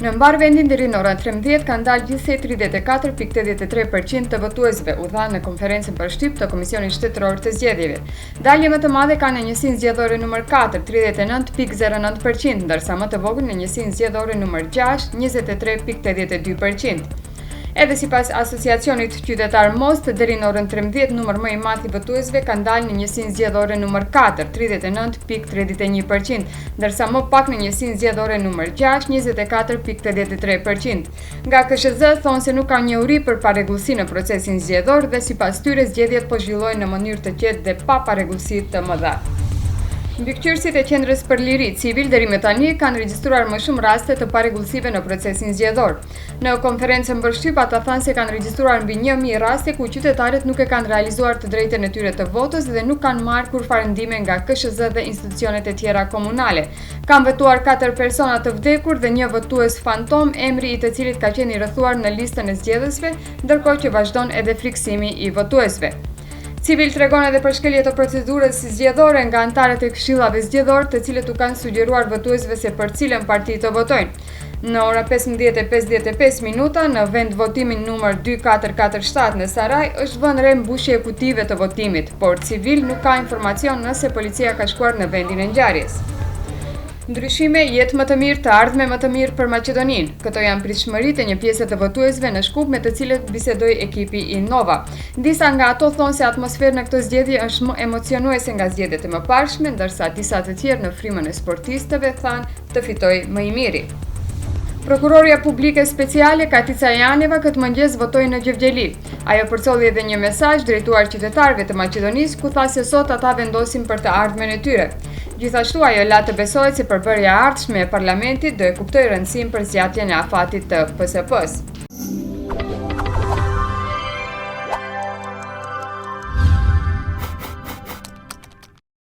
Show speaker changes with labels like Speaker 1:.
Speaker 1: Në mbarvendin deri në orën 13 ka ndalë gjithsej 34.83% të votuesve, u tha në konferencën për shtyp të Komisionit Shtetëror të Zgjedhjeve. Dalje më të madhe ka në njësinë zgjedhore numër 4, 39.09%, ndërsa më të vogël në njësinë zgjedhore numër 6, 23.82%. Edhe sipas asociacionit qytetar Most, deri në orën 13 numër më i madh i votuesve ka ndalë në njësinë zgjedhore numër 4, 39.31%, ndërsa më pak në njësinë zgjedhore numër 6, 24.83%. Nga KSZ thonë se nuk ka njohuri për parregullsi në procesin zgjedhor dhe sipas tyre zgjedhjet po zhvillohen në mënyrë të qetë dhe pa parregullsi të mëdha. Mbikëqyrësit e Qendrës për Liri Civil deri më tani kanë regjistruar më shumë raste të parregullsive në procesin zgjedhor. Në konferencën për shtyp ata thanë se kanë regjistruar mbi 1000 raste ku qytetarët nuk e kanë realizuar të drejtën e tyre të votës dhe nuk kanë marrë kurfar ndihmë nga KSZ dhe institucionet e tjera komunale. Kanë votuar 4 persona të vdekur dhe një votues fantom, emri i të cilit ka qenë i rrethuar në listën e zgjedhësve, ndërkohë që vazhdon edhe friksimi i votuesve. Civil tregon edhe për shkelje të procedurës zgjedhore nga anëtarët e këshillave zgjedhor, të cilët u kanë sugjeruar votuesve se për cilën parti të votojnë. Në ora 15:55 në vend votimin numër 2447 në Saraj është vënë re mbushje e kutive të votimit, por Civil nuk ka informacion nëse policia ka shkuar në vendin e ngjarjes. Ndryshime, jetë më të mirë, të ardhme më të mirë për Maqedoninë. Këto janë pritshmëritë e një pjese të votuesve në Shkup me të cilët bisedoi ekipi i Nova. Disa nga ato thonë se atmosfera në këtë zgjedhje është më emocionuese nga zgjedhjet e mëparshme, ndërsa disa të tjerë në frymën e sportistëve thanë të fitojë më i miri. Prokuroria Publike Speciale Katica Janeva këtë mëngjes votoi në Gjevgjeli. Ajo përcolli edhe një mesazh drejtuar qytetarëve të Maqedonisë ku tha se sot ata vendosin për të ardhmen e tyre. Gjithashtu ajo la të besohet se përbërja e ardhshme e parlamentit do e kuptojë rëndësinë për zgjatjen e afatit të PSP-s.